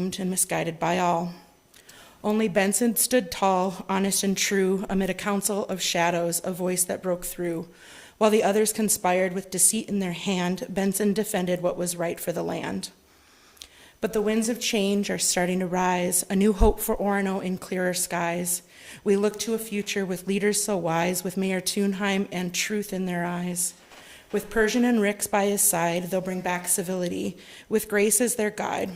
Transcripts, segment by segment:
doomed and misguided by all. Only Benson stood tall, honest and true, amid a council of shadows, a voice that broke through. While the others conspired with deceit in their hand, Benson defended what was right for the land. But the winds of change are starting to rise, a new hope for Orono in clearer skies. We look to a future with leaders so wise, with Mayor Thunheim and truth in their eyes. With Persian and Ricks by his side, they'll bring back civility, with grace as their guide.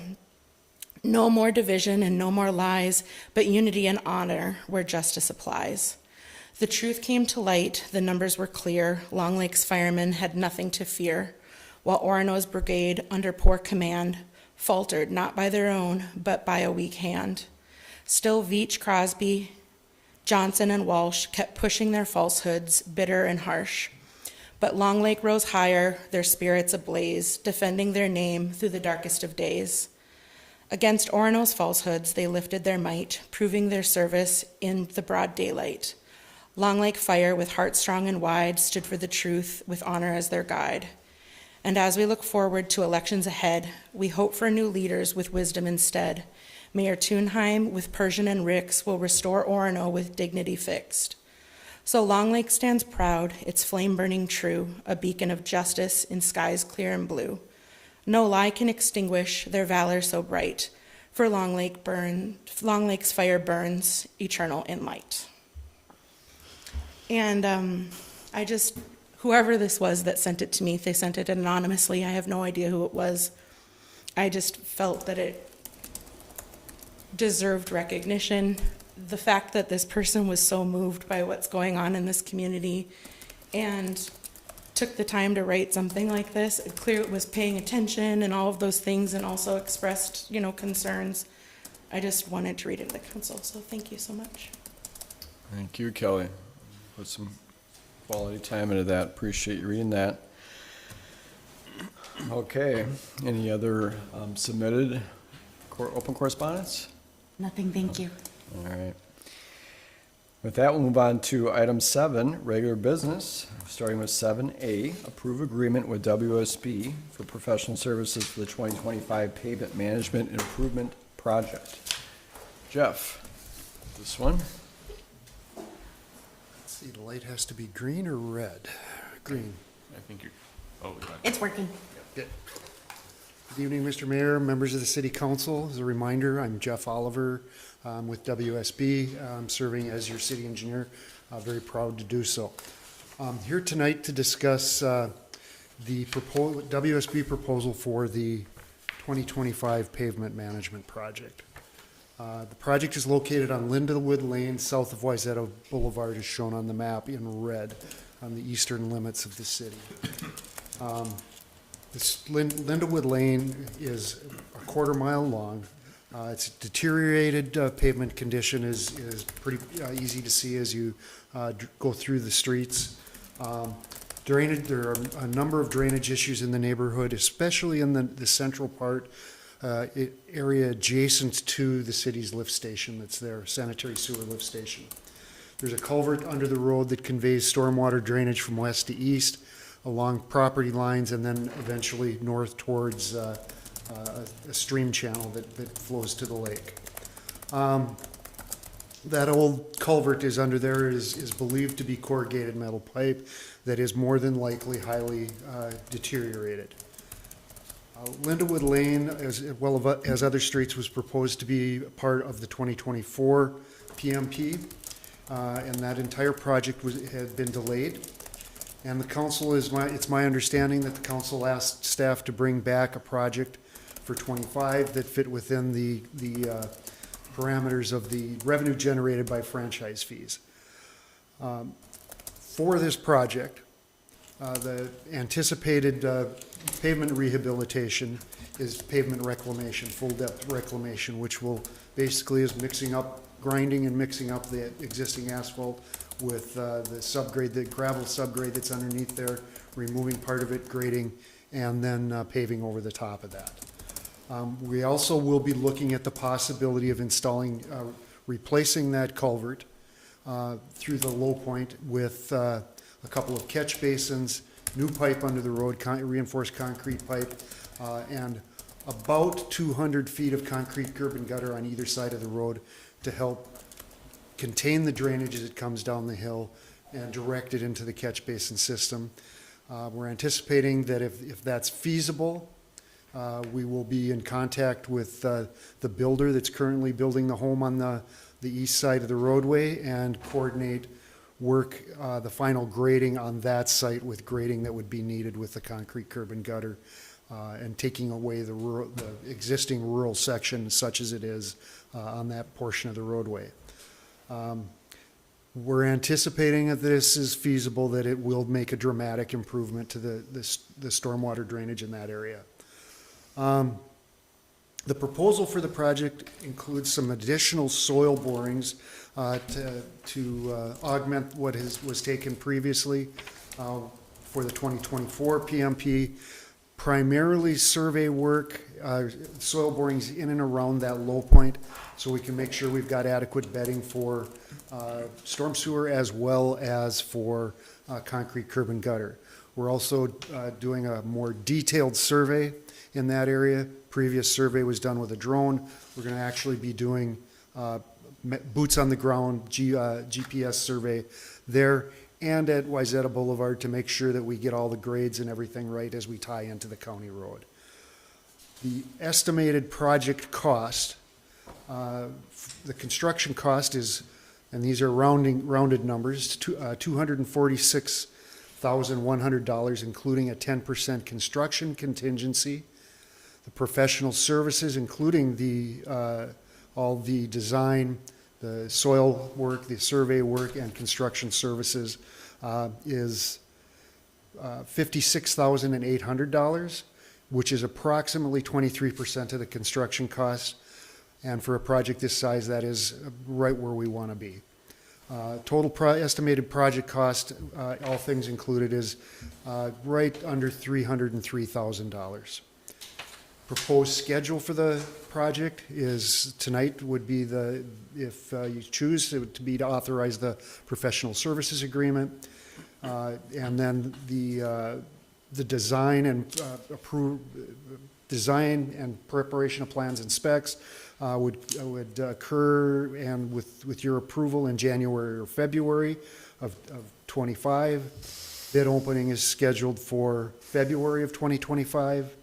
No more division and no more lies, but unity and honor where justice applies. The truth came to light, the numbers were clear. Long Lake's firemen had nothing to fear, while Orono's brigade, under poor command, faltered not by their own, but by a weak hand. Still Veach, Crosby, Johnson, and Walsh kept pushing their falsehoods, bitter and harsh. But Long Lake rose higher, their spirits ablaze, defending their name through the darkest of days. Against Orono's falsehoods, they lifted their might, proving their service in the broad daylight. Long Lake Fire, with heart strong and wide, stood for the truth, with honor as their guide. And as we look forward to elections ahead, we hope for new leaders with wisdom instead. Mayor Thunheim, with Persian and Ricks, will restore Orono with dignity fixed. So Long Lake stands proud, its flame burning true, a beacon of justice in skies clear and blue. No lie can extinguish their valor so bright, for Long Lake's fire burns eternal in light. And whoever this was that sent it to me, they sent it anonymously. I have no idea who it was. I just felt that it deserved recognition. The fact that this person was so moved by what's going on in this community and took the time to write something like this, it clearly was paying attention and all of those things, and also expressed, concerns. I just wanted to read it to the council, so thank you so much. Thank you, Kelly. Put some quality time into that. Appreciate you reading that. Okay, any other submitted open correspondence? Nothing, thank you. All right. With that, we'll move on to item 7, regular business, starting with 7A, approve agreement with WSB for professional services for the 2025 pavement management and improvement project. Jeff, this one? Let's see, the light has to be green or red? Green. I think you're, oh, go ahead. It's working. Good. Good evening, Mr. Mayor, members of the City Council. As a reminder, I'm Jeff Oliver with WSB, serving as your city engineer. Very proud to do so. Here tonight to discuss the WSB proposal for the 2025 pavement management project. The project is located on Lindawood Lane, south of Wayzata Boulevard, as shown on the map in red on the eastern limits of the city. This Lindawood Lane is a quarter-mile long. Its deteriorated pavement condition is pretty easy to see as you go through the streets. Drainage, there are a number of drainage issues in the neighborhood, especially in the central part area adjacent to the city's lift station that's there, sanitary sewer lift station. There's a culvert under the road that conveys stormwater drainage from west to east along property lines and then eventually north towards a stream channel that flows to the lake. That old culvert is under there is believed to be corrugated metal pipe that is more than likely highly deteriorated. Lindawood Lane, as well as other streets, was proposed to be part of the 2024 PMP, and that entire project had been delayed. And the council it's my understanding that the council asked staff to bring back a project for 25 that fit within the parameters of the revenue generated by franchise fees. For this project, the anticipated pavement rehabilitation is pavement reclamation, full depth reclamation, which will basically is grinding and mixing up the existing asphalt with the subgrade, the gravel subgrade that's underneath there, removing part of it, grading, and then paving over the top of that. We also will be looking at the possibility of replacing that culvert through the low point with a couple of catch basins, new pipe under the road, reinforced concrete pipe, and about 200 feet of concrete curb and gutter on either side of the road to help contain the drainage as it comes down the hill and direct it into the catch basin system. We're anticipating that if that's feasible, we will be in contact with the builder that's currently building the home on the east side of the roadway and coordinate work, the final grading on that site with grading that would be needed with the concrete curb and gutter, and taking away the existing rural section such as it is on that portion of the roadway. We're anticipating that this is feasible, that it will make a dramatic improvement to the stormwater drainage in that area. The proposal for the project includes some additional soil borings to augment what was taken previously for the 2024 PMP. Primarily survey work, soil borings in and around that low point, so we can make sure we've got adequate bedding for storm sewer as well as for concrete curb and gutter. We're also doing a more detailed survey in that area. Previous survey was done with a drone. We're going to actually be doing boots on the ground GPS survey there and at Wayzata Boulevard to make sure that we get all the grades and everything right as we tie into the county road. The estimated project cost, the construction cost is, and these are rounded numbers, $246,100, including a 10% construction contingency. The professional services, including all the design, the soil work, the survey work, and construction services, is $56,800, which is approximately 23% of the construction cost. And for a project this size, that is right where we want to be. Total estimated project cost, all things included, is right under $303,000. Proposed schedule for the project is tonight would be if you choose to authorize the professional services agreement, and then the design and design and preparation of plans and specs would occur, and with your approval in January or February of 25. Bid opening is scheduled for February of 2025.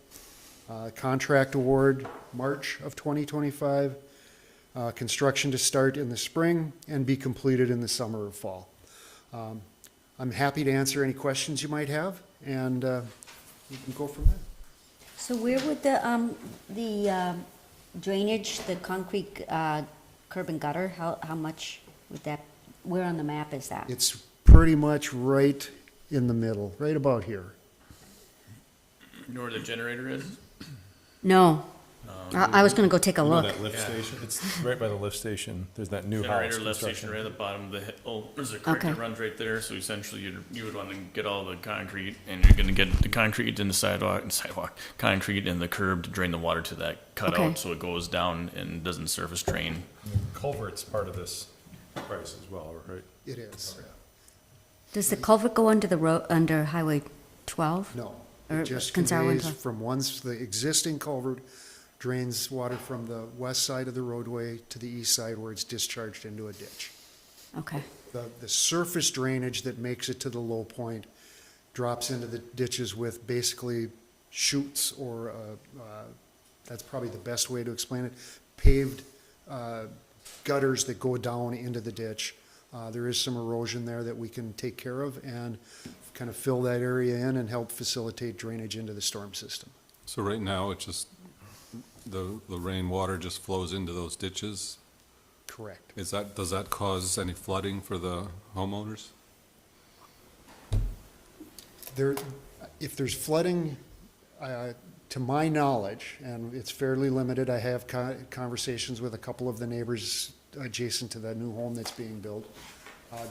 Contract award, March of 2025. Construction to start in the spring and be completed in the summer or fall. I'm happy to answer any questions you might have, and we can go from there. So where would the drainage, the concrete curb and gutter, how much would that, where on the map is that? It's pretty much right in the middle, right about here. You know where the generator is? No. I was gonna go take a You know look. that lift station? It's right by the lift station. There's that new house Generator lift station construction. right at the bottom of the hill. There's a creek Okay. that runs right there, so essentially you would want to get all the concrete, and you're gonna get the concrete and the sidewalk, concrete and the curb to drain the water to that cutout, Okay. so it goes down and doesn't surface drain. Culvert's part of this price as well, right? It is. Does the culvert go under the road, under Highway 12? No. Or It just Consarowin conveys Drive? from the existing culvert drains water from the west side of the roadway to the east side where it's discharged into a ditch. Okay, The surface drainage that makes it to the low point drops into the ditches with basically chutes or, that's probably the best way to explain it, paved gutters that go down into the ditch. There is some erosion there that we can take care of and kind of fill that area in and help facilitate drainage into the storm system. So right now, it just, the rainwater just flows into those ditches? Correct. Does that cause any flooding for the homeowners? If there's flooding, to my knowledge, and it's fairly limited, I have conversations with a couple of the neighbors adjacent to the new home that's being built.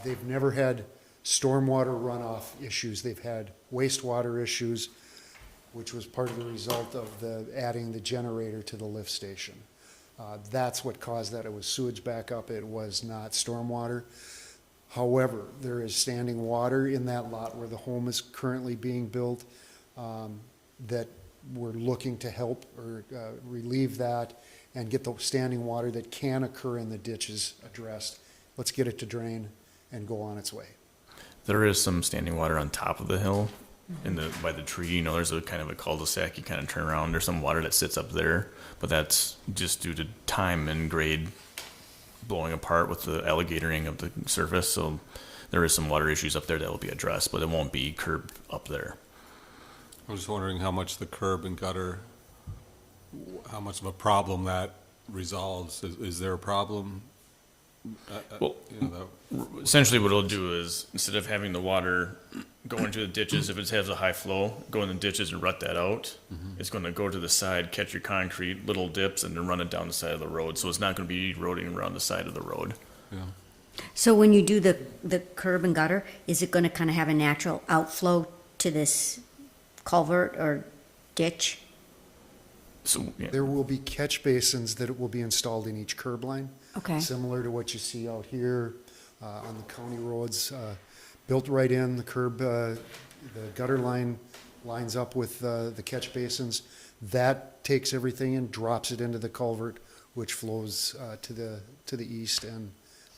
They've never had stormwater runoff issues. They've had wastewater issues, which was part of the result of adding the generator to the lift station. That's what caused that. It was sewage backup. It was not stormwater. However, there is standing water in that lot where the home is currently being built that we're looking to help or relieve that and get the standing water that can occur in the ditches addressed. Let's get it to drain and go on its way. There is some standing water on top of the hill by the tree. You know, there's a kind of a cul-de-sac. You kind of turn around. There's some water that sits up there, but that's just due to time and grade blowing apart with the alligatoring of the surface. So there is some water issues up there that will be addressed, but it won't be curb up there. I was just wondering how much the curb and gutter, how much of a problem that resolves. Is there a problem? Well, You know, essentially what it'll do is, instead of having the water go into the ditches, if it has a high flow, go in the ditches and rut that out, it's gonna go to the side, catch your concrete, little dips, and then run it down the side of the road. So it's not gonna be eroding around the side of the road. yeah. So when you do the curb and gutter, is it gonna kind of have a natural outflow to this culvert or ditch? So, yeah. There will be catch basins that will be installed in each curb line. Okay. Similar to what you see out here on the county roads, built right in, the curb, the gutter line lines up with the catch basins. That takes everything and drops it into the culvert, which flows to the east and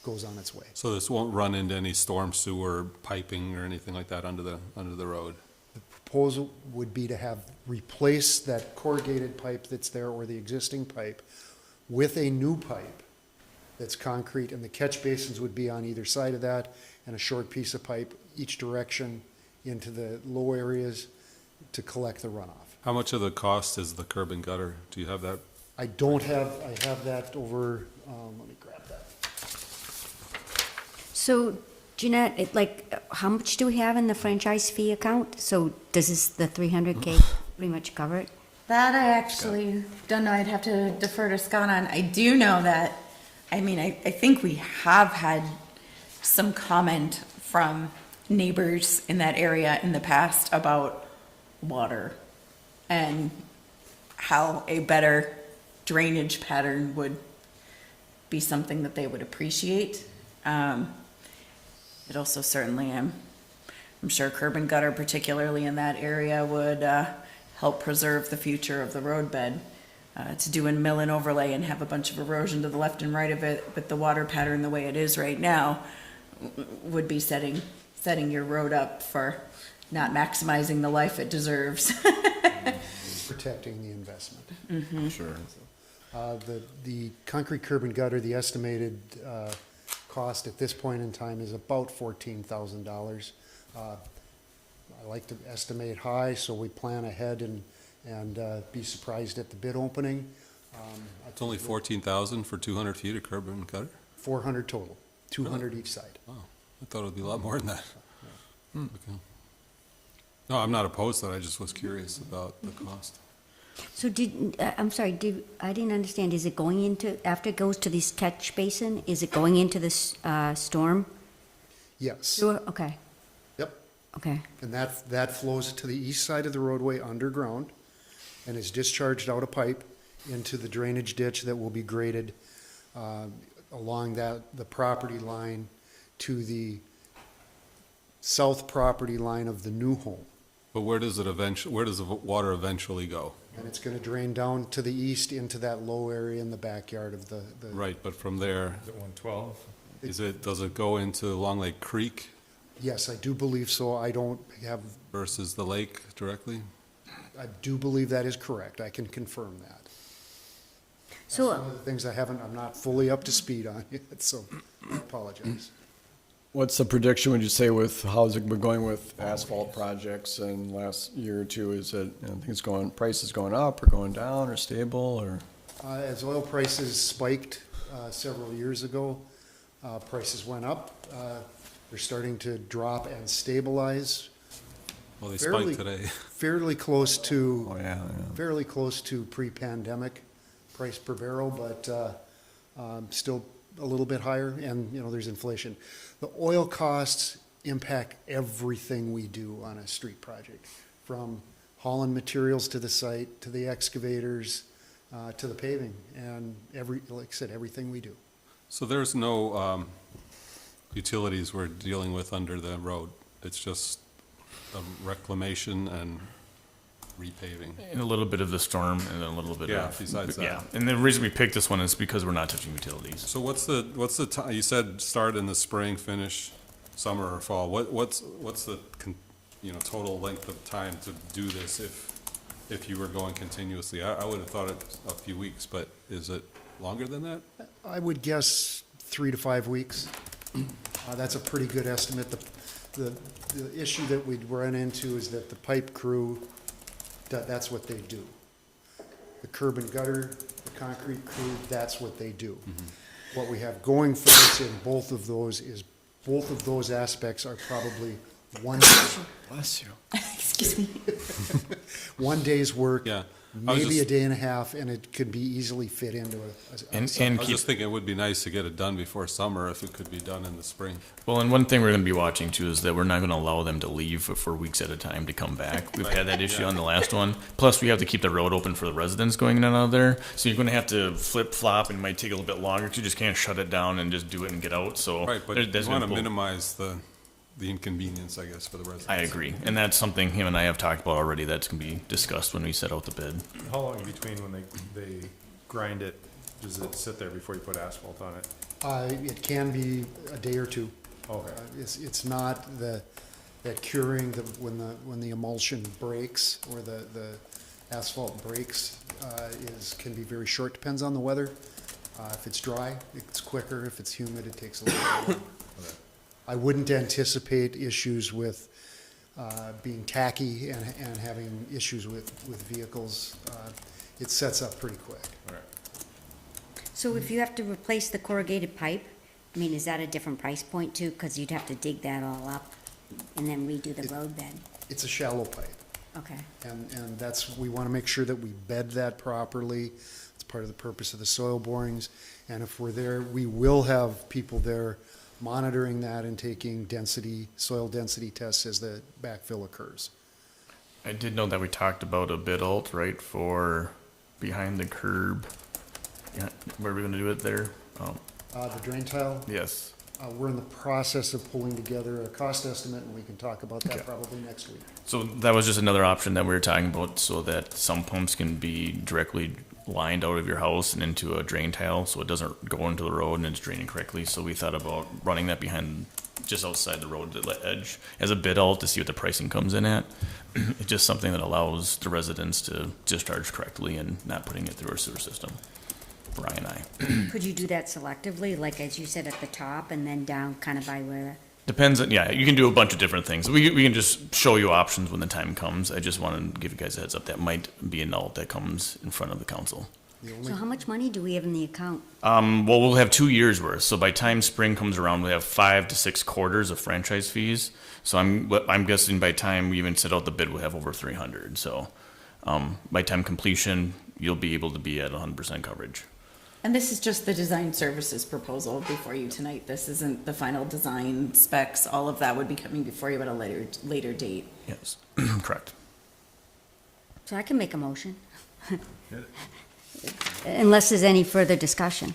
goes on its way. So this won't run into any storm sewer piping or anything like that under the road? The proposal would be to have replace that corrugated pipe that's there or the existing pipe with a new pipe that's concrete, and the catch basins would be on either side of that, and a short piece of pipe each direction into the low areas to collect the runoff. How much of the cost is the curb and gutter? Do you have that? I have that over, let me grab that. So Jeanette, how much do we have in the franchise fee account? So does the 300K pretty much cover it? That I actually don't know. I'd have to defer to Scott on. I do know that, I mean, I think we have had some comment from neighbors in that area in the past about water and how a better drainage pattern would be something that they would appreciate. It also certainly, I'm sure curb and gutter, particularly in that area, would help preserve the future of the roadbed. To do a mill and overlay and have a bunch of erosion to the left and right of it, but the water pattern the way it is right now would be setting your road up for not maximizing the life it deserves. Protecting the investment. Sure. The concrete curb and gutter, the estimated cost at this point in time is about $14,000. I like to estimate high, so we plan ahead and be surprised at the bid opening. It's only 14,000 for 200 feet of curb and gutter? 400 total, 200 each side. Oh, I thought it would be a lot more than that. Okay. No, I'm not opposed to that. I just was curious about the cost. So I'm sorry, I didn't understand, is it going into, after it goes to this catch basin, is it going into this storm Yes, sewer? Okay, yep. okay. And that flows to the east side of the roadway underground and is discharged out a pipe into the drainage ditch that will be graded along the property line to the south property line of the new home. But where does the water eventually go? And it's gonna drain down to the east into that low area in the backyard of the. Right, but from there, Is it 112? does it go into Long Lake Creek Yes, I do believe so. I don't have, versus the lake directly? I do believe that is correct. I can confirm that. That's So, one of the things I'm not fully up to speed on yet, so I apologize. What's the prediction, would you say, with how's it been going with asphalt projects in last year or two? Is it, I think it's going, prices going up or going down or stable or? As oil prices spiked several years ago, prices went up. They're starting to drop and stabilize. Well, they Fairly- spiked today. Fairly close to, Oh, yeah. fairly close to pre-pandemic price per barrel, but still a little bit higher, and, there's inflation. The oil costs impact everything we do on a street project, from hauling materials to the site, to the excavators, to the paving, and like I said, everything we do. So there's no utilities we're dealing with under the road? It's just reclamation and repaving? And a little bit of the storm and a little bit Yeah, of. besides that. Yeah, and the reason we picked this one is because we're not touching utilities. So what's the time, you said start in the spring, finish summer or fall. What's the, total length of time to do this if you were going continuously? I would have thought it a few weeks, but is it longer than that? I would guess 3 to 5 weeks. That's a pretty good estimate. The issue that we'd run into is that the pipe crew, that's what they do. The curb and gutter, the concrete crew, that's what they do. What we have going for us in both of those is, both of those aspects are probably Bless you. Excuse me. one day's work, Yeah. I was maybe just- a day and a half, and it could be easily fit into a And I was keep, just thinking it would be nice to get it done before summer if it could be done in the spring. well, and one thing we're gonna be watching too is that we're not gonna allow them to leave for weeks at a time to come back. We've had that issue on the last one. Plus, we have to keep the road open for the residents going in and out of there. So you're gonna have to flip flop and it might take a little bit longer 'cause you just can't shut it down and just do it and get out, so. Right, but there's you want to been- minimize the inconvenience, I guess, for the residents. I agree, and that's something him and I have talked about already. That's gonna be discussed when we set out the bid. How long in between when they grind it, does it sit there before you put asphalt on it? It can be a day or two. Okay. It's not that curing, when the emulsion breaks or the asphalt breaks, can be very short, depends on the weather. If it's dry, it's quicker. If it's humid, it takes a little longer. I wouldn't anticipate issues with being tacky and having issues with vehicles. It sets up pretty quick. So if you have to replace the corrugated pipe, I mean, is that a different price point too? Because you'd have to dig that all up and then redo the road bed. It's a shallow pipe. Okay. And we want to make sure that we bed that properly. It's part of the purpose of the soil borings. And if we're there, we will have people there monitoring that and taking soil density tests as the backfill occurs. I did know that we talked about a bid alt, right, for behind the curb. Yeah, where are we gonna do it there? Oh, The drain tile, yes. we're in the process of pulling together a cost estimate, and we can talk about Okay. that probably next week. So that was just another option that we were talking about, so that some pumps can be directly lined out of your house and into a drain tile, so it doesn't go into the road and it's draining correctly. So we thought about running that behind, just outside the road edge, as a bid alt to see what the pricing comes in at. It's just something that allows the residents to discharge correctly and not putting it through our sewer system. Brian and I. Could you do that selectively, like as you said at the top and then down kind of by where? Depends on, yeah, you can do a bunch of different things. We can just show you options when the time comes. I just want to give you guys a heads up. That might be an alt that comes in front of the council. So how much money do we have in the account? Well, we'll have 2 years worth. So by time spring comes around, we have 5 to 6 quarters of franchise fees. So I'm guessing by time we even set out the bid, we'll have over 300. So by time completion, you'll be able to be at 100% coverage. And this is just the design services proposal before you tonight. This isn't the final design specs. All of that would be coming before you at a later date. Yes, correct. So I can make a motion. Unless there's any further discussion.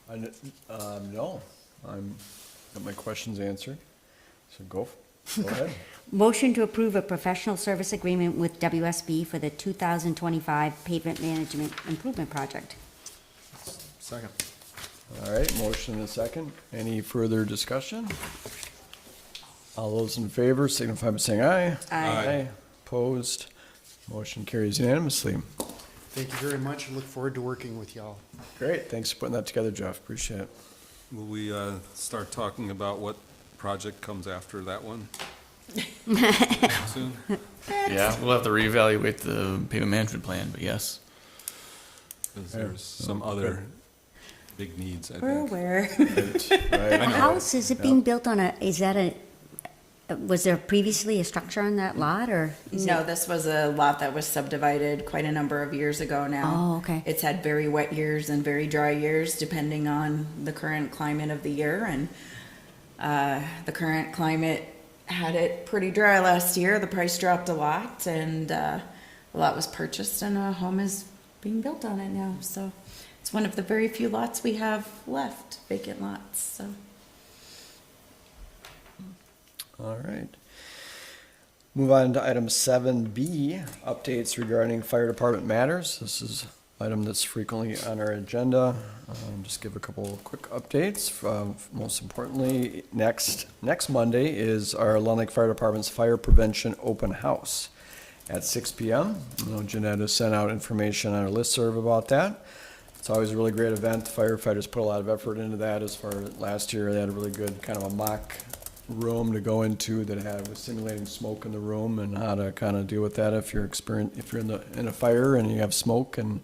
No, got my questions answered, so go ahead. Motion to approve a professional service agreement with WSB for the 2025 pavement management improvement project. Second. All right, motion and a second. Any further discussion? All those in favor signify by saying aye. Aye. Opposed? Motion carries unanimously. Thank you very much. I look forward to working with y'all. Great, thanks for putting that together, Jeff. Appreciate it. Will we start talking about what project comes after that one? Soon? Yeah, we'll have to reevaluate the pavement management plan, but yes. Because there's some other big needs, I We're think. aware. The house, is it being built on was there previously a structure on that lot, or? is No, it- this was a lot that was subdivided quite a number of years ago now. Oh, okay. It's had very wet years and very dry years, depending on the current climate of the year. And the current climate had it pretty dry last year. The price dropped a lot, and a lot was purchased, and a home is being built on it now. So it's one of the very few lots we have left, vacant lots, so. All right. Move on to item 7B, updates regarding fire department matters. This is an item that's frequently on our agenda. Just give a couple of quick updates. Most importantly, next Monday is our Lund Lake Fire Department's Fire Prevention Open House at 6 p.m. I know Jeanette has sent out information on our listserv about that. It's always a really great event. Firefighters put a lot of effort into that. As far as last year, they had a really good kind of a mock room to go into that had was simulating smoke in the room and how to kind of deal with that if you're in a fire and you have smoke and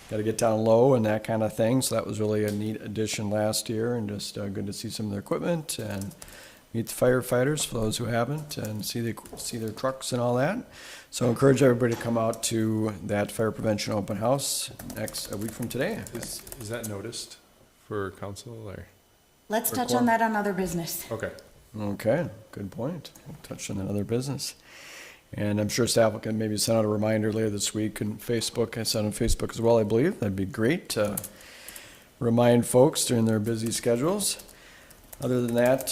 got to get down low and that kind of thing. So that was really a neat addition last year, and just good to see some of their equipment and meet the firefighters for those who haven't, and see their trucks and all that. So I encourage everybody to come out to that fire prevention open house a week from today. Is that noticed for council or? Let's touch on that on other business. Okay. Okay, good point. We'll touch on another business. And I'm sure staff can maybe send out a reminder later this week and Facebook. I sent on Facebook as well, I believe. That'd be great to remind folks during their busy schedules. Other than that,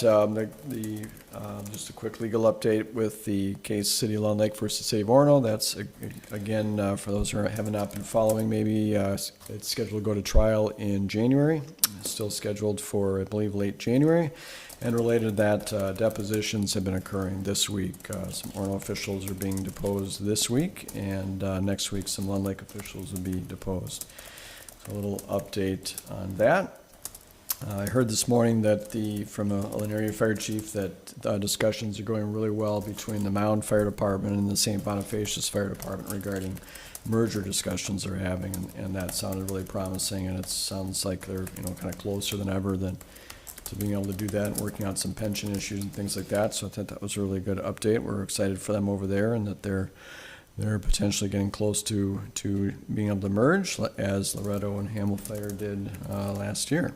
just a quick legal update with the case City of Lund Lake versus City of Orono. That's, again, for those who have not been following, maybe it's scheduled to go to trial in January. It's still scheduled for, I believe, late January. And related to that, depositions have been occurring this week. Some Orono officials are being deposed this week, and next week some Lund Lake officials will be deposed. So a little update on that. I heard this morning that from an area fire chief that discussions are going really well between the Mound Fire Department and the St. Bonifacius Fire Department regarding merger discussions they're having, and that sounded really promising, and it sounds like they're kind of closer than ever to being able to do that and working out some pension issues and things like that. So I thought that was a really good update. We're excited for them over there, and that they're potentially getting close to being able to merge, as Loretto and Hamel Fire did last year.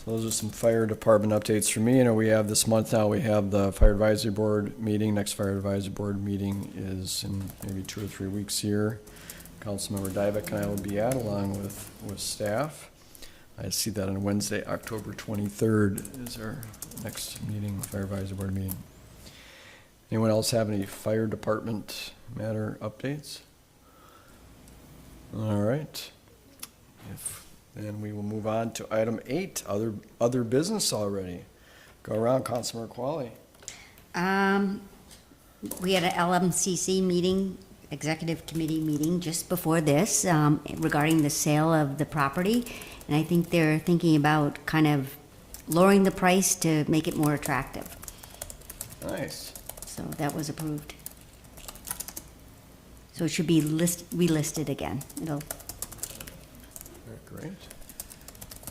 So those are some fire department updates for me. We have this month now, we have the Fire Advisory Board meeting. Next Fire Advisory Board meeting is in maybe 2 or 3 weeks here. Councilmember Dyvek and I will be at, along with staff. I see that on Wednesday, October 23rd is our next meeting, Fire Advisory Board meeting. Anyone else have any fire department matter updates? All right. Then we will move on to item 8, other business already. Go around, Councilmember Qualley. We had an LMCC meeting, executive committee meeting just before this, regarding the sale of the property. And I think they're thinking about kind of lowering the price to make it more attractive. Nice. So that was approved. So it should be relisted again. Great.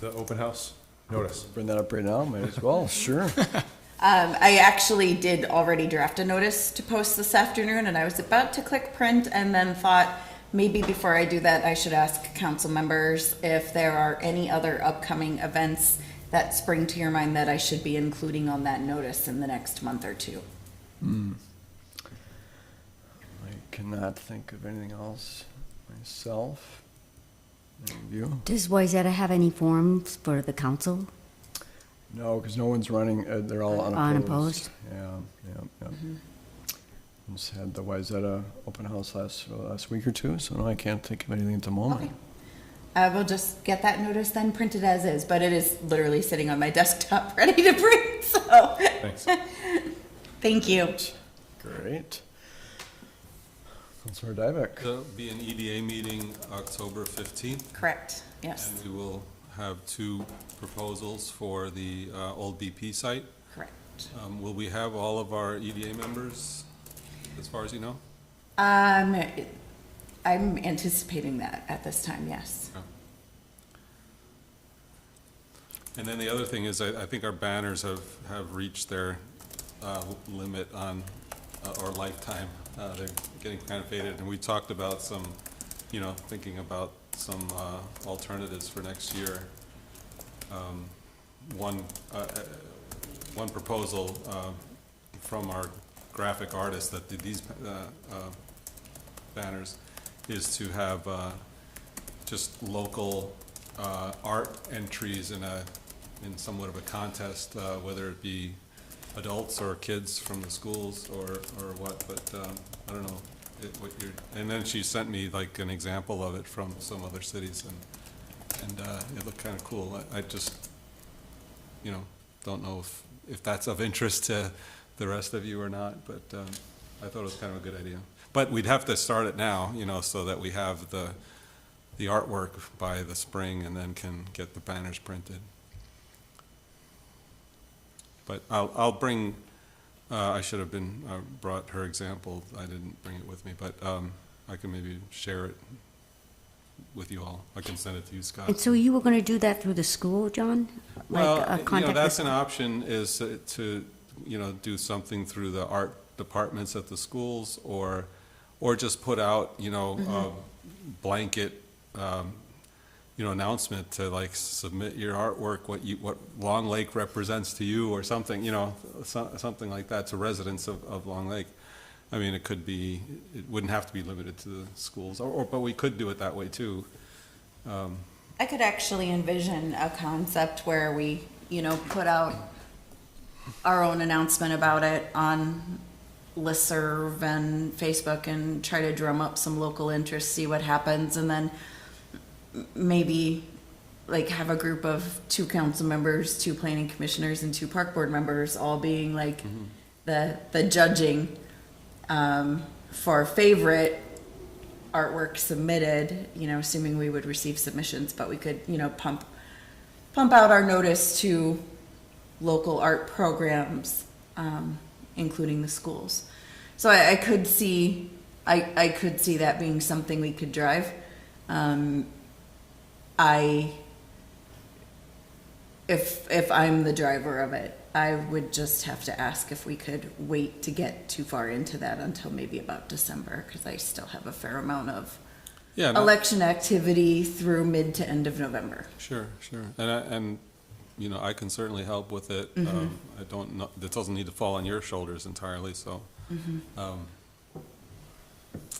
The open house notice. Bring that up right now, might as well, sure. I actually did already draft a notice to post this afternoon, and I was about to click print and then thought maybe before I do that, I should ask council members if there are any other upcoming events that spring to your mind that I should be including on that notice in the next month or two. I cannot think of anything else myself. Any of you? Does Wayzata have any forums for the council? No, because no one's running, they're all unopposed. Unopposed? Yeah. Just had the Wayzata open house last week or two, so no, I can't think of anything at the moment. Okay. I will just get that notice then printed as is, but it is literally sitting on my desktop ready to print, so. Thanks. Thank you. Great. Councilor Dyvek. There'll be an EDA meeting October 15th, Correct, yes, and we will have 2 proposals for the old BP site. correct. Will we have all of our EDA members, as far as you know? I'm anticipating that at this time, yes. And then the other thing is, I think our banners have reached their limit on, or lifetime. They're getting kind of faded, and we talked about some, thinking about some alternatives for next year. One proposal from our graphic artist that did these banners is to have just local art entries in somewhat of a contest, whether it be adults or kids from the schools or what, but, I don't know. And then she sent me like an example of it from some other cities, and it looked kind of cool. I just, don't know if that's of interest to the rest of you or not, but I thought it was kind of a good idea. But we'd have to start it now, so that we have the artwork by the spring and then can get the banners printed. But I'll bring, I should have brought her example. I didn't bring it with me, but I can maybe share it with you all. I can send it to you, Scott. And so you were going to do that through the school, John? Well, Contact that's the- an option, is to, do something through the art departments at the schools, or just put out, a blanket, announcement to like submit your artwork, what Long Lake represents to you, or something, something like that to residents of Long Lake. I mean, it wouldn't have to be limited to the schools, but we could do it that way too. I could actually envision a concept where we, put out our own announcement about it on listserv and Facebook and try to drum up some local interest, see what happens, and then maybe like have a group of 2 council members, 2 planning commissioners, and 2 park board members all being like the judging for favorite artwork submitted, assuming we would receive submissions, but we could, pump out our notice to local art programs, including the schools. So I could see that being something we could drive. If I'm the driver of it, I would just have to ask if we could wait to get too far into that until maybe about December, because I still have a fair amount of Yeah, no, election activity through mid to end of November. sure. And I can certainly help with it. I don't know, that doesn't need to fall on your shoulders entirely, so,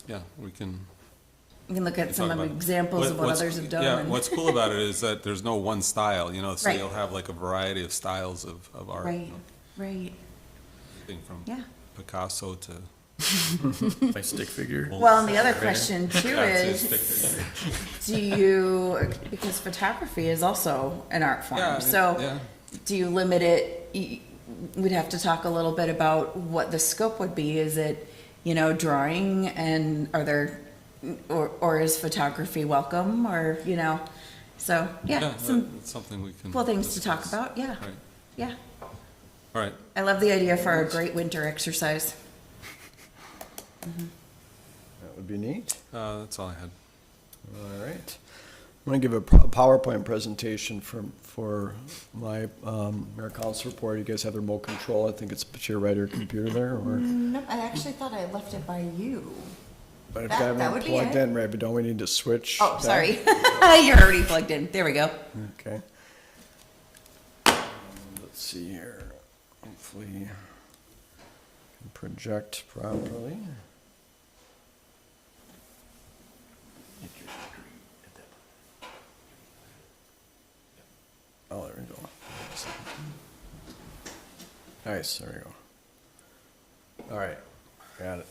yeah, we can. We can look at talk some about it. examples of what What's- others have done. Yeah, and- what's cool about it is that there's no one style, so Right. you'll have like a variety of styles of art. Right, right, Everything from yeah. Picasso to. My stick figure. Well, and the other question too Yeah, it's is, a stick figure. do you, because photography is also an art Yeah, I form, mean, so yeah. do you limit it? We'd have to talk a little bit about what the scope would be. Is it, drawing, and are there, or is photography welcome, or, so, yeah, some That's something we can. cool things to talk discuss. about, yeah, Right, yeah. all right. I love the idea for a great winter exercise. That would be neat. That's all I had. All right. I'm going to give a PowerPoint presentation for my mayor council report. You guys have the remote control. I think it's to your right or computer there, or? No, I actually thought I left it by you. But I've That- got that it would be plugged it. in, right, but don't we need to switch? Oh, that? sorry. You're already plugged in. There we go. Okay. Let's see here. Hopefully can project properly. Oh, there we go. Nice, there we go. All right, got it.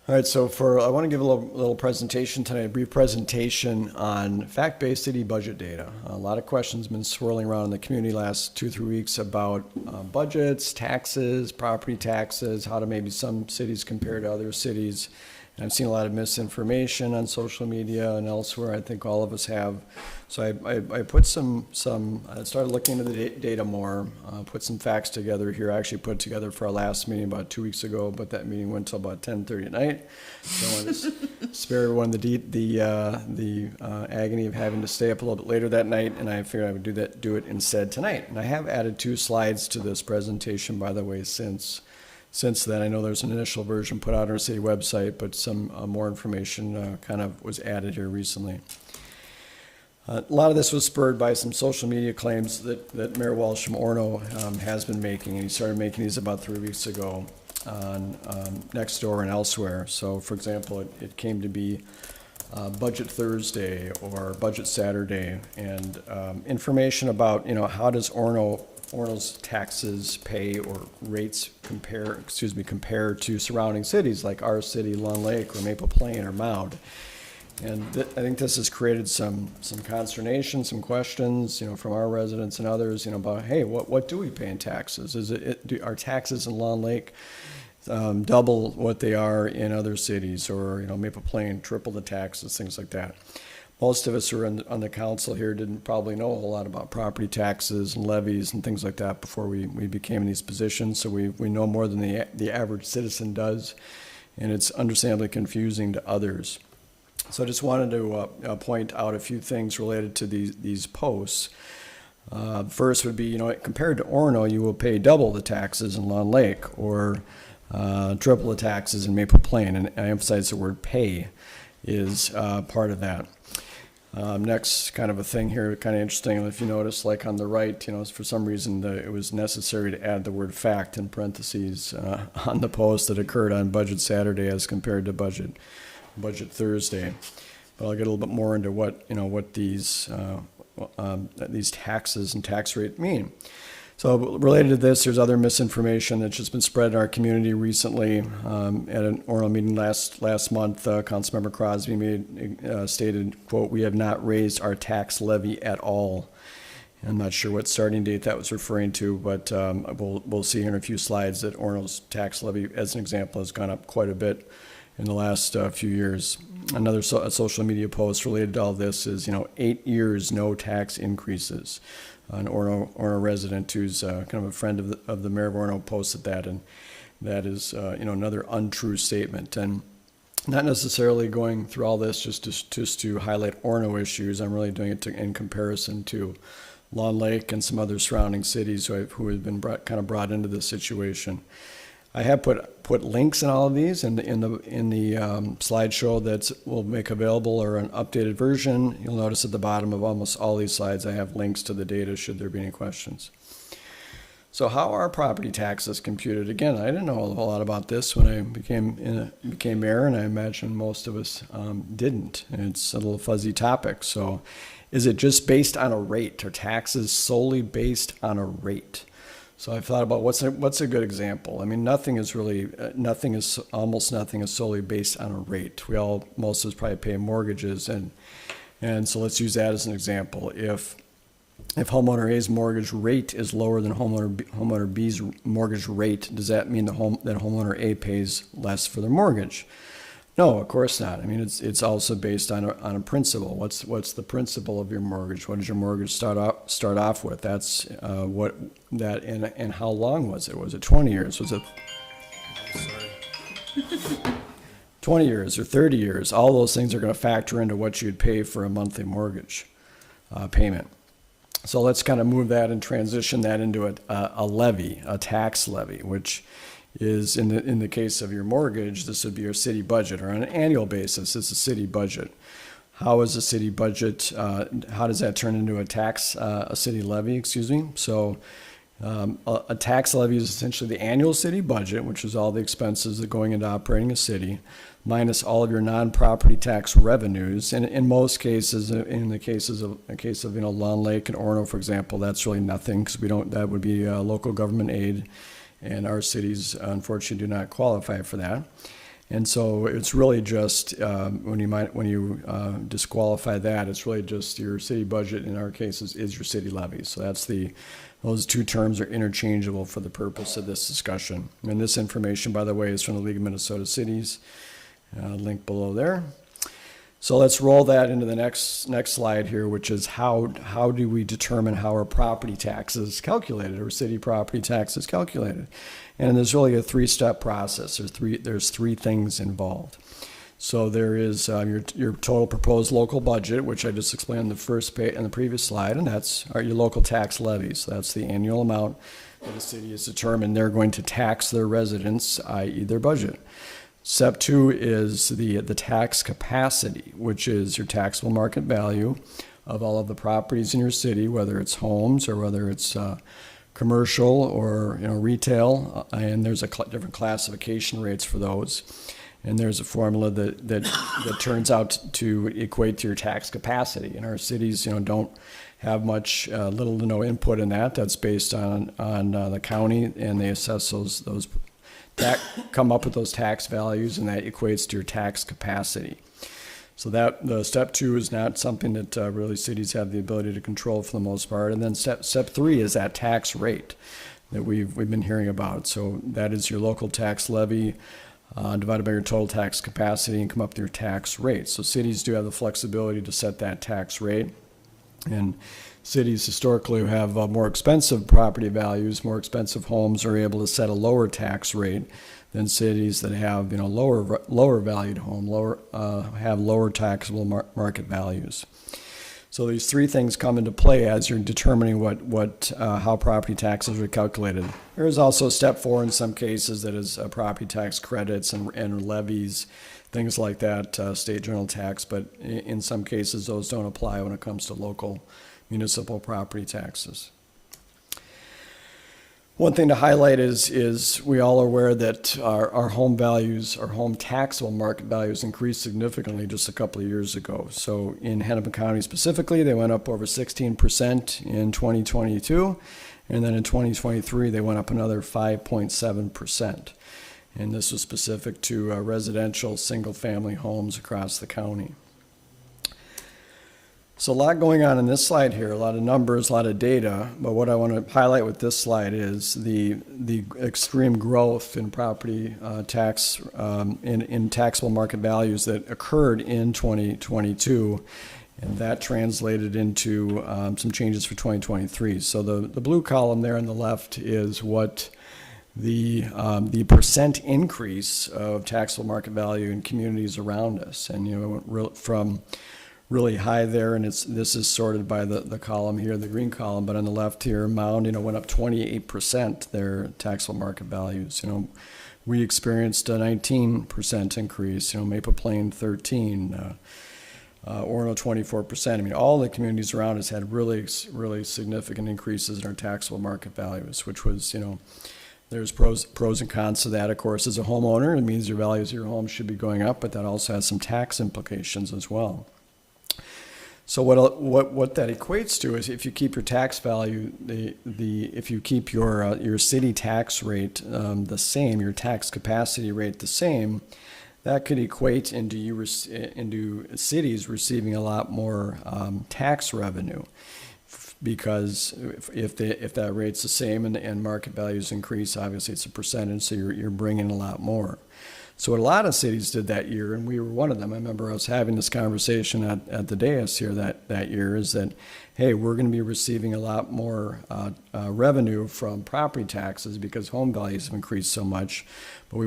All right, so I want to give a little presentation tonight, a brief presentation on fact-based city budget data. A lot of questions been swirling around in the community last 2-3 weeks about budgets, taxes, property taxes, how do maybe some cities compare to other cities. And I've seen a lot of misinformation on social media and elsewhere. I think all of us have. So I put I started looking into the data more, put some facts together here. I actually put it together for our last meeting about 2 weeks ago, but that meeting went till about 10:30 at night. So I want to spare everyone the agony of having to stay up a little bit later that night, and I figured I would do it instead tonight. And I have added 2 slides to this presentation, by the way, since then. I know there's an initial version put out on our city website, but some more information kind of was added here recently. A lot of this was spurred by some social media claims that Mayor Walsh from Orono has been making, and he started making these about 3 weeks ago on Nextdoor and elsewhere. So, for example, it came to be Budget Thursday or Budget Saturday, and information about, how does Orono Orono's taxes pay or rates compare to surrounding cities like our city, Long Lake, or Maple Plain, or Mound. And I think this has created some consternation, some questions, from our residents and others, about, hey, what do we pay in taxes? Are taxes in Long Lake double what they are in other cities, or, Maple Plain, triple the taxes, things like that? Most of us who are on the council here didn't probably know a whole lot about property taxes and levies and things like that before we became in these positions, so we know more than the average citizen does, and it's understandably confusing to others. So I just wanted to point out a few things related to these posts. First would be, compared to Orono, you will pay double the taxes in Long Lake, or triple the taxes in Maple Plain, and I emphasize the word pay is part of that. Next, kind of a thing here, kind of interesting, if you notice, like on the right, for some reason it was necessary to add the word fact in parentheses on the post that occurred on Budget Saturday as compared to Budget Thursday. But I'll get a little bit more into what these taxes and tax rate mean. So related to this, there's other misinformation that's just been spread in our community recently. At an Orono meeting last month, Councilmember Crosby stated, quote, "We have not raised our tax levy at all." I'm not sure what starting date that was referring to, but we'll see here in a few slides that Orono's tax levy, as an example, has gone up quite a bit in the last few years. Another social media post related to all this is, 8 years, no tax increases. An Orono resident who's kind of a friend of the mayor of Orono posted that, and that is, another untrue statement. And not necessarily going through all this just to highlight Orono issues. I'm really doing it in comparison to Long Lake and some other surrounding cities who have been brought into this situation. I have put links in all of these in the slideshow that we'll make available, or an updated version. You'll notice at the bottom of almost all these slides I have links to the data should there be any questions. So how are property taxes computed? Again, I didn't know a whole lot about this when I became mayor, and I imagine most of us didn't. And it's a little fuzzy topic. So is it just based on a rate? Are taxes solely based on a rate? So I thought about what's a good example. I mean, almost nothing is solely based on a rate. Most of us probably pay mortgages, and so let's use that as an example. If homeowner A's mortgage rate is lower than homeowner B's mortgage rate, does that mean that homeowner A pays less for their mortgage? No, of course not. I mean, it's also based on a principle. What's the principle of your mortgage? What does your mortgage start off with? That's and how long was it? Was it 20 years? Was it 20 years or 30 years? All those things are going to factor into what you'd pay for a monthly mortgage payment. So let's kind of move that and transition that into a levy, a tax levy, which is in the case of your mortgage, this would be your city budget, or on an annual basis, it's a city budget. How is a city budget, how does that turn into a city levy, excuse me? So a tax levy is essentially the annual city budget, which is all the expenses that are going into operating a city, minus all of your non-property tax revenues. And in most cases, in the case of Long Lake and Orono, for example, that's really nothing, because that would be local government aid. And our cities, unfortunately, do not qualify for that. And so it's really just, when you disqualify that, it's really just your city budget, in our case, is your city levy. So those two terms are interchangeable for the purpose of this discussion. And this information, by the way, is from the League of Minnesota Cities, link below there. So let's roll that into the next slide here, which is how do we determine how our property tax is calculated, or city property tax is calculated? And there's really a three-step process. There's three things involved. So there is your total proposed local budget, which I just explained on the previous slide, and that's your local tax levies. So that's the annual amount that the city has determined they're going to tax their residents, i.e. their budget. Step two is the tax capacity, which is your taxable market value of all of the properties in your city, whether it's homes or whether it's commercial or retail, and there's different classification rates for those. And there's a formula that turns out to equate to your tax capacity. And our cities, don't have much, little to no input in that. That's based on the county, and they assess those come up with those tax values, and that equates to your tax capacity. So that the step 2 is not something that really cities have the ability to control for the most part. And then step 3 is that tax rate that we've been hearing about. So that is your local tax levy divided by your total tax capacity and come up with your tax rate. So cities do have the flexibility to set that tax rate. And cities historically who have more expensive property values, more expensive homes, are able to set a lower tax rate than cities that have lower valued home, have lower taxable market values. So these 3 things come into play as you're determining how property taxes are calculated. There is also step 4 in some cases, that is property tax credits and levies, things like that, state general tax, but in some cases those don't apply when it comes to local municipal property taxes. One thing to highlight is we all are aware that our home values, our home taxable market values, increased significantly just a couple of years ago. So in Hennepin County specifically, they went up over 16% in 2022, and then in 2023 they went up another 5.7%. And this was specific to residential single-family homes across the county. So a lot going on in this slide here, a lot of numbers, a lot of data, but what I want to highlight with this slide is the extreme growth in property tax, in taxable market values that occurred in 2022, and that translated into some changes for 2023. So the blue column there on the left is what the percent increase of taxable market value in communities around us, and from really high there, and this is sorted by the column here, the green column, but on the left here, Mound, went up 28%, their taxable market values. We experienced a 19% increase, Maple Plain 13%, Orono 24%. All the communities around us had really significant increases in our taxable market values, which was, there's pros and cons to that. Of course, as a homeowner, it means your values of your home should be going up, but that also has some tax implications as well. So what that equates to is, if you keep your tax value, if you keep your city tax rate the same, your tax capacity rate the same, that could equate into cities receiving a lot more tax revenue, because if that rate's the same and market values increase, obviously it's a percentage, so you're bringing a lot more. So what a lot of cities did that year, and we were one of them, I remember I was having this conversation at the dais here that year, is that, hey, we're going to be receiving a lot more revenue from property taxes because home values have increased so much, but we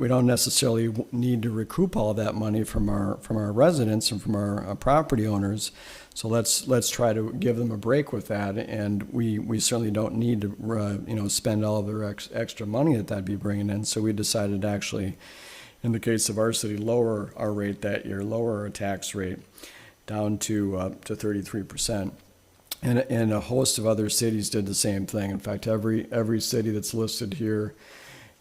don't necessarily need to recoup all of that money from our residents and from our property owners. So let's try to give them a break with that, and we certainly don't need to spend all of their extra money that'd be bringing in. So we decided to actually, in the case of our city, lower our rate that year, lower our tax rate down to 33%. And a host of other cities did the same thing. In fact, every city that's listed here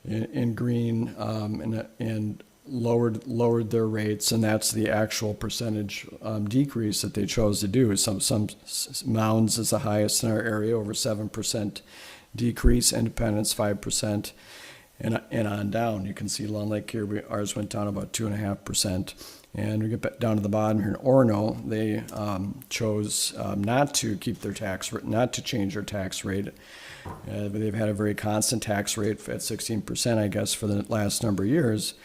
in green and lowered their rates, and that's the actual percentage decrease that they chose to do. Some Mounds is the highest in our area, over 7% decrease. Independence 5%. And on down, you can see Long Lake here, ours went down about 2.5%. And we get back down to the bottom here in Orono, they chose not to keep their not to change their tax rate. But they've had a very constant tax rate at 16%, I guess, for the last number of years,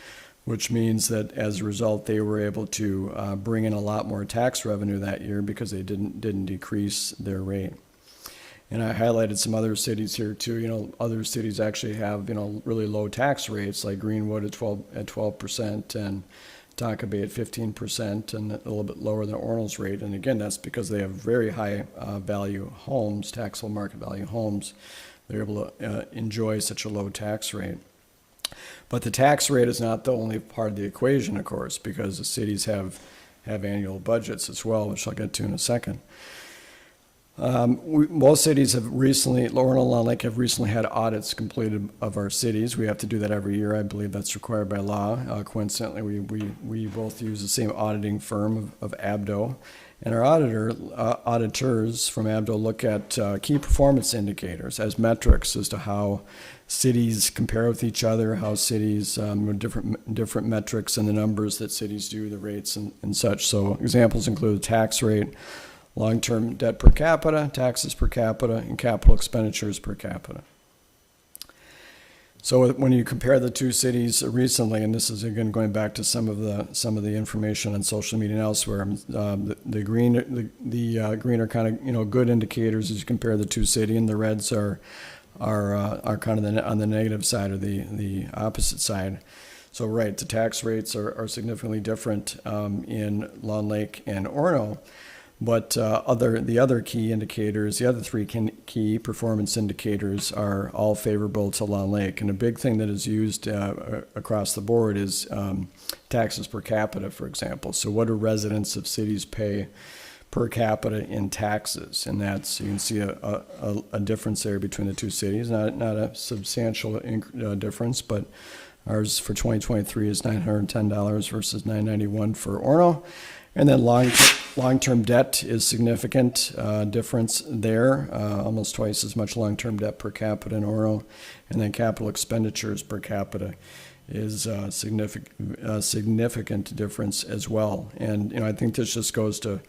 which means that as a result, they were able to bring in a lot more tax revenue that year because they didn't decrease their rate. And I highlighted some other cities here too. Other cities actually have, really low tax rates, like Greenwood at 12% and Tonka Bay at 15%, and a little bit lower than Orono's rate. And again, that's because they have very high value homes, taxable market value homes. They're able to enjoy such a low tax rate. But the tax rate is not the only part of the equation, of course, because the cities have annual budgets as well, which I'll get to in a second. Most cities have recently, Laurel and Long Lake have recently had audits completed of our cities. We have to do that every year. I believe that's required by law. Coincidentally, we both use the same auditing firm of Abdo. And our auditors from Abdo look at key performance indicators as metrics as to how cities compare with each other, how cities, different metrics and the numbers that cities do, the rates and such. So examples include tax rate, long-term debt per capita, taxes per capita, and capital expenditures per capita. So when you compare the two cities recently, and this is again going back to some of the information on social media and elsewhere, the green are kind of good indicators as you compare the two cities, and the reds are kind of on the negative side or the opposite side. So right, the tax rates are significantly different in Long Lake and Orono. But the other key indicators, the other three key performance indicators are all favorable to Long Lake. And a big thing that is used across the board is taxes per capita, for example. So what do residents of cities pay per capita in taxes? And that's, you can see a difference there between the two cities. Not a substantial difference, but ours for 2023 is $910 versus $991 for Orono. And then long-term debt is significant difference there, almost twice as much long-term debt per capita in Orono. And then capital expenditures per capita is a significant difference as well. And I think this just goes to,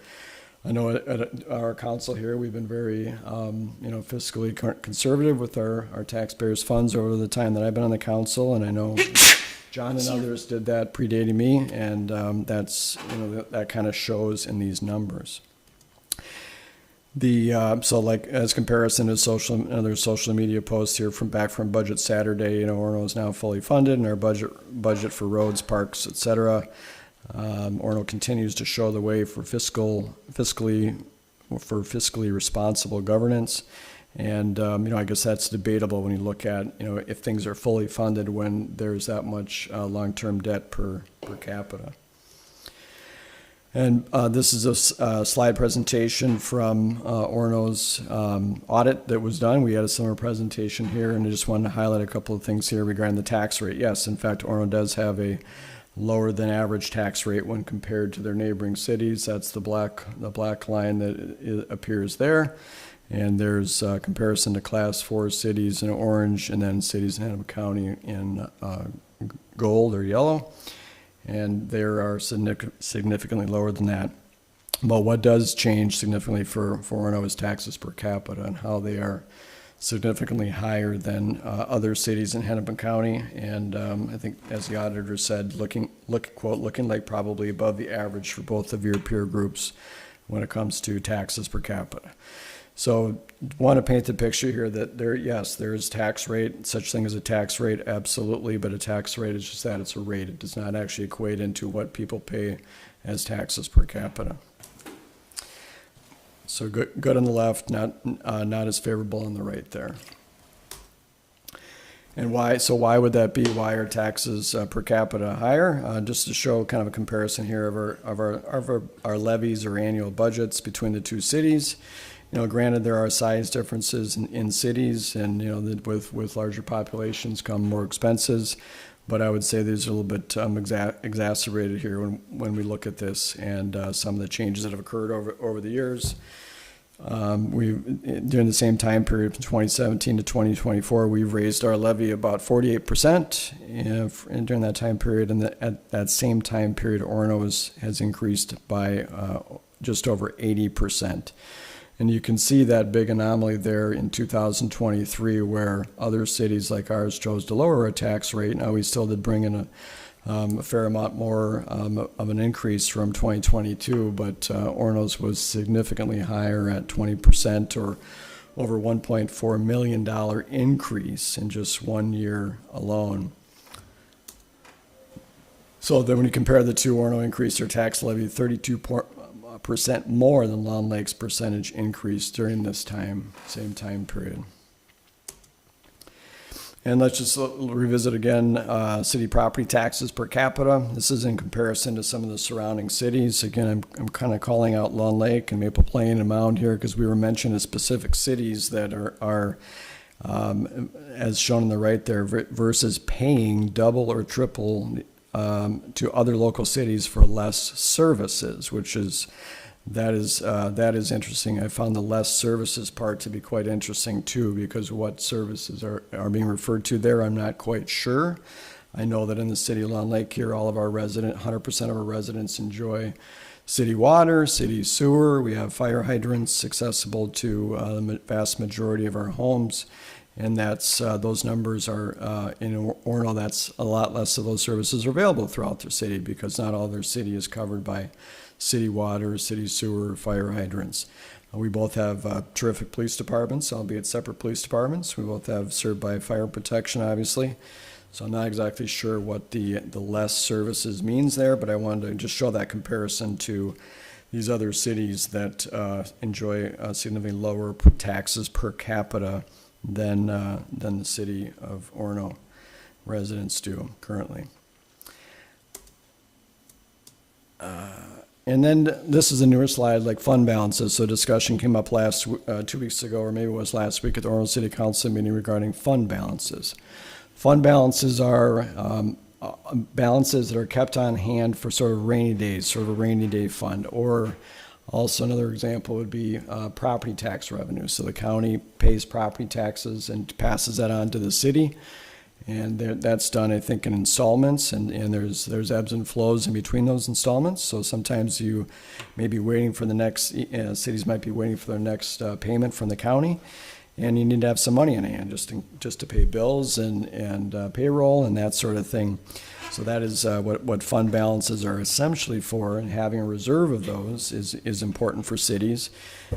I know at our council here, we've been very fiscally conservative with our taxpayers' funds over the time that I've been on the council, and I know John and others did that predating me, and that's that kind of shows in these numbers. So like as comparison to other social media posts here from Budget Saturday, Orono is now fully funded, and our budget for roads, parks, etc. Orono continues to show the way for fiscally responsible governance. And, I guess that's debatable when you look at, if things are fully funded when there's that much long-term debt per capita. And this is a slide presentation from Orono's audit that was done. We had a similar presentation here, and I just wanted to highlight a couple of things here regarding the tax rate. Yes, in fact, Orono does have a lower than average tax rate when compared to their neighboring cities. That's the black line that appears there. And there's a comparison to Class 4 cities in orange, and then cities in Hennepin County in gold or yellow. And they are significantly lower than that. But what does change significantly for Orono is taxes per capita, and how they are significantly higher than other cities in Hennepin County. And I think, as the auditor said, looking like probably above the average for both of your peer groups when it comes to taxes per capita. So want to paint the picture here that there is tax rate, such thing as a tax rate, absolutely, but a tax rate is just that, it's a rate. It does not actually equate into what people pay as taxes per capita. So good on the left, not as favorable on the right there. And why? So why would that be? Why are taxes per capita higher? Just to show kind of a comparison here of our levies or annual budgets between the two cities. Granted, there are size differences in cities, and with larger populations come more expenses. But I would say there's a little bit exacerbated here when we look at this, and some of the changes that have occurred over the years. During the same time period from 2017 to 2024, we've raised our levy about 48%, and during that time period, and at that same time period, Orono has increased by just over 80%. And you can see that big anomaly there in 2023, where other cities like ours chose to lower a tax rate. Now, we still did bring in a fair amount more of an increase from 2022, but Orono's was significantly higher at 20%, or over $1.4 million increase in just 1 year alone. So then when you compare the two, Orono increased their tax levy 32% more than Long Lake's percentage increase during this same time period. And let's just revisit again, city property taxes per capita. This is in comparison to some of the surrounding cities. Again, I'm kind of calling out Long Lake and Maple Plain and Mound here because we were mentioning specific cities that are as shown on the right there, versus paying double or triple to other local cities for less services, that is interesting. I found the less services part to be quite interesting too, because what services are being referred to there, I'm not quite sure. I know that in the city of Long Lake here, 100% of our residents enjoy city water, city sewer. We have fire hydrants accessible to the vast majority of our homes. And that's, those numbers are, in Orono, that's a lot less of those services are available throughout their city because not all their city is covered by city water, city sewer, fire hydrants. We both have terrific police departments, albeit separate police departments. We both have served by fire protection, obviously. So I'm not exactly sure what the less services means there, but I wanted to just show that comparison to these other cities that enjoy significantly lower taxes per capita than the city of Orono residents do currently. And then this is a newer slide, like fund balances. So discussion came up 2 weeks ago, or maybe it was last week at the Orono City Council meeting regarding fund balances. Fund balances are balances that are kept on hand for sort of rainy days, sort of a rainy day fund. Or also another example would be property tax revenue. So the county pays property taxes and passes that on to the city. And that's done, I think, in installments, and there's ebbs and flows in between those installments. So sometimes you may be waiting for the next, cities might be waiting for their next payment from the county, and you need to have some money in hand just to pay bills and payroll and that sort of thing. So that is what fund balances are essentially for, and having a reserve of those is important for cities.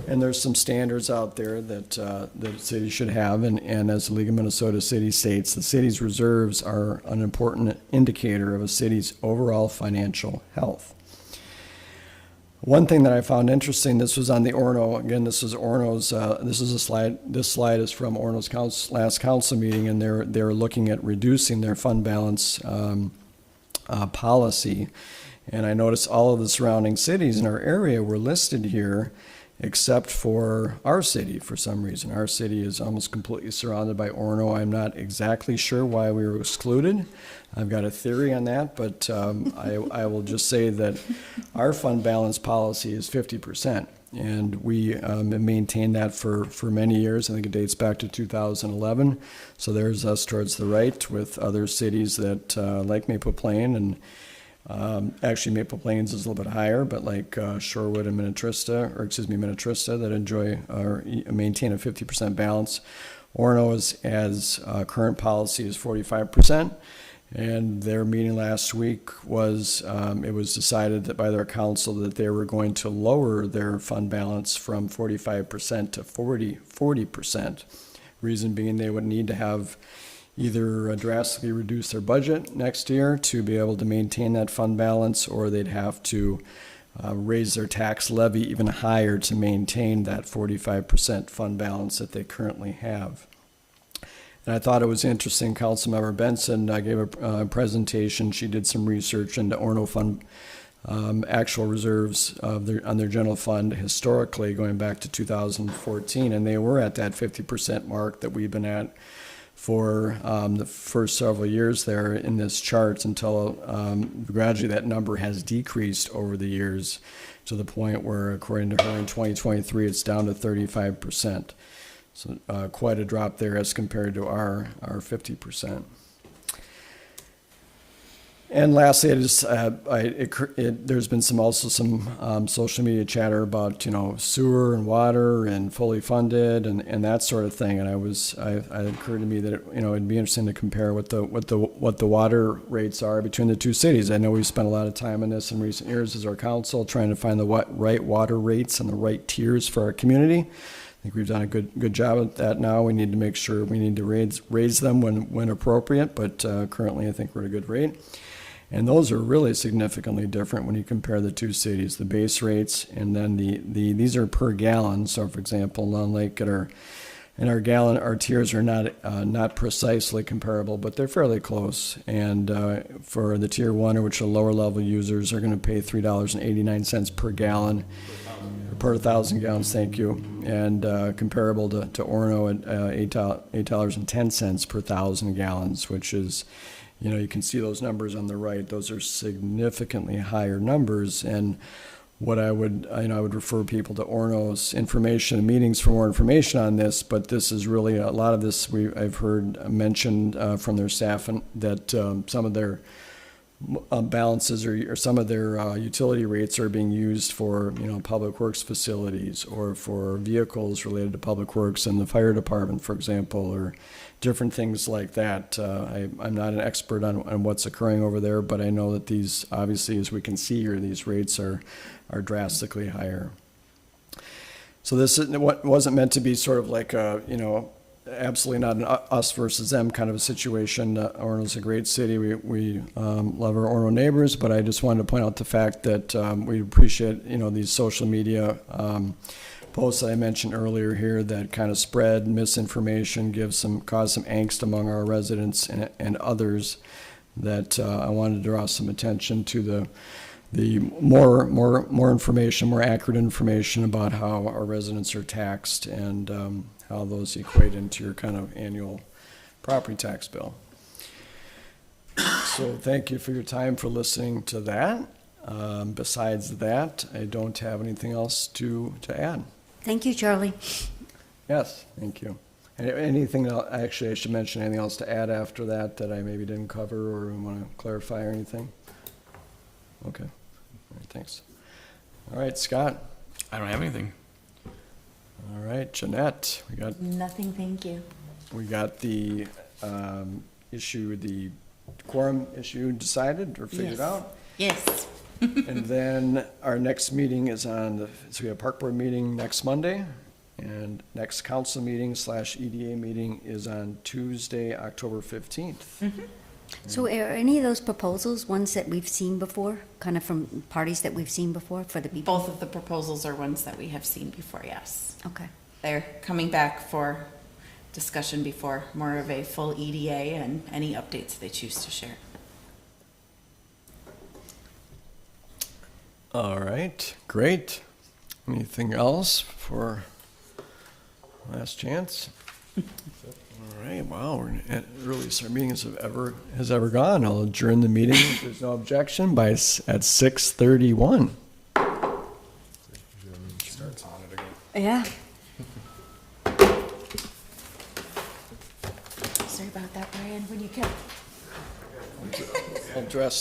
And there's some standards out there that cities should have, and as the League of Minnesota Cities states, the city's reserves are an important indicator of a city's overall financial health. One thing that I found interesting, this was on the Orono, again, this is Orono's, this slide is from Orono's last council meeting, and they're looking at reducing their fund balance policy. And I noticed all of the surrounding cities in our area were listed here, except for our city for some reason. Our city is almost completely surrounded by Orono. I'm not exactly sure why we were excluded. I've got a theory on that, but I will just say that our fund balance policy is 50%. And we have maintained that for many years. I think it dates back to 2011. So there's us towards the right with other cities that, like Maple Plain, and actually Maple Plains is a little bit higher, but like Shorewood and Minnetrista, that enjoy or maintain a 50% balance. Orono's current policy is 45%. And their meeting last week was, it was decided that by their council that they were going to lower their fund balance from 45% to 40%. Reason being they would need to have either drastically reduce their budget next year to be able to maintain that fund balance, or they'd have to raise their tax levy even higher to maintain that 45% fund balance that they currently have. And I thought it was interesting, Councilmember Benson gave a presentation. She did some research into Orono Fund actual reserves on their general fund historically going back to 2014, and they were at that 50% mark that we've been at for the first several years there in this chart until gradually that number has decreased over the years to the point where, according to her, in 2023, it's down to 35%. So quite a drop there as compared to our 50%. And lastly, there's been some social media chatter about sewer and water and fully funded and that sort of thing. And it occurred to me that it'd be interesting to compare what the water rates are between the two cities. I know we've spent a lot of time on this in recent years as our council, trying to find the right water rates and the right tiers for our community. I think we've done a good job at that now. We need to make sure we need to raise them when appropriate, but currently I think we're at a good rate. And those are really significantly different when you compare the two cities, the base rates, and then these are per gallon. So for example, Long Lake at our And our tiers are not precisely comparable, but they're fairly close. And for the tier 1, which are lower level users, are going to pay $3.89 per gallon, per 1,000 gallons, thank you. And comparable to Orono at $8.10 per 1,000 gallons, which is, you can see those numbers on the right. Those are significantly higher numbers. And what I would refer people to Orono's information meetings for more information on this, but this is really, a lot of this I've heard mentioned from their staff, and that some of their balances or some of their utility rates are being used for, public works facilities or for vehicles related to public works and the fire department, for example, or different things like that. I'm not an expert on what's occurring over there, but I know that these, obviously, as we can see here, these rates are drastically higher. So this wasn't meant to be sort of like a, absolutely not an us versus them kind of a situation. Orono's a great city. We love our Orono neighbors, but I just wanted to point out the fact that we appreciate, these social media posts that I mentioned earlier here that kind of spread misinformation, cause some angst among our residents and others, that I wanted to draw some attention to the more information, more accurate information about how our residents are taxed and how those equate into your kind of annual property tax bill. So thank you for your time for listening to that. Besides that, I don't have anything else to add. Thank you, Charlie. Yes, thank you. Anything else, actually, I should mention anything else to add after that I maybe didn't cover or want to clarify or anything? Okay. All right, thanks. All right, Scott. I don't have anything. All right, Jeanette, Nothing, thank you. we got the the quorum issue decided or figured Yes. out. Yes. And then our next meeting is so we have park board meeting next Monday, and next council meeting / EDA meeting is on Tuesday, October 15th. So are any of those proposals ones that we've seen before, kind of from parties that we've seen before for the people? Both of the proposals are ones that we have seen before, yes. Okay. They're coming back for discussion before more of a full EDA and any updates they choose to share. All right, great. Anything else for last chance? All right, wow, we're at earliest our meetings has ever gone. I'll adjourn the meeting if there's no objection at 6:31. Starts on it again. Yeah. Sorry about that, Brian, when you kept All dressed up.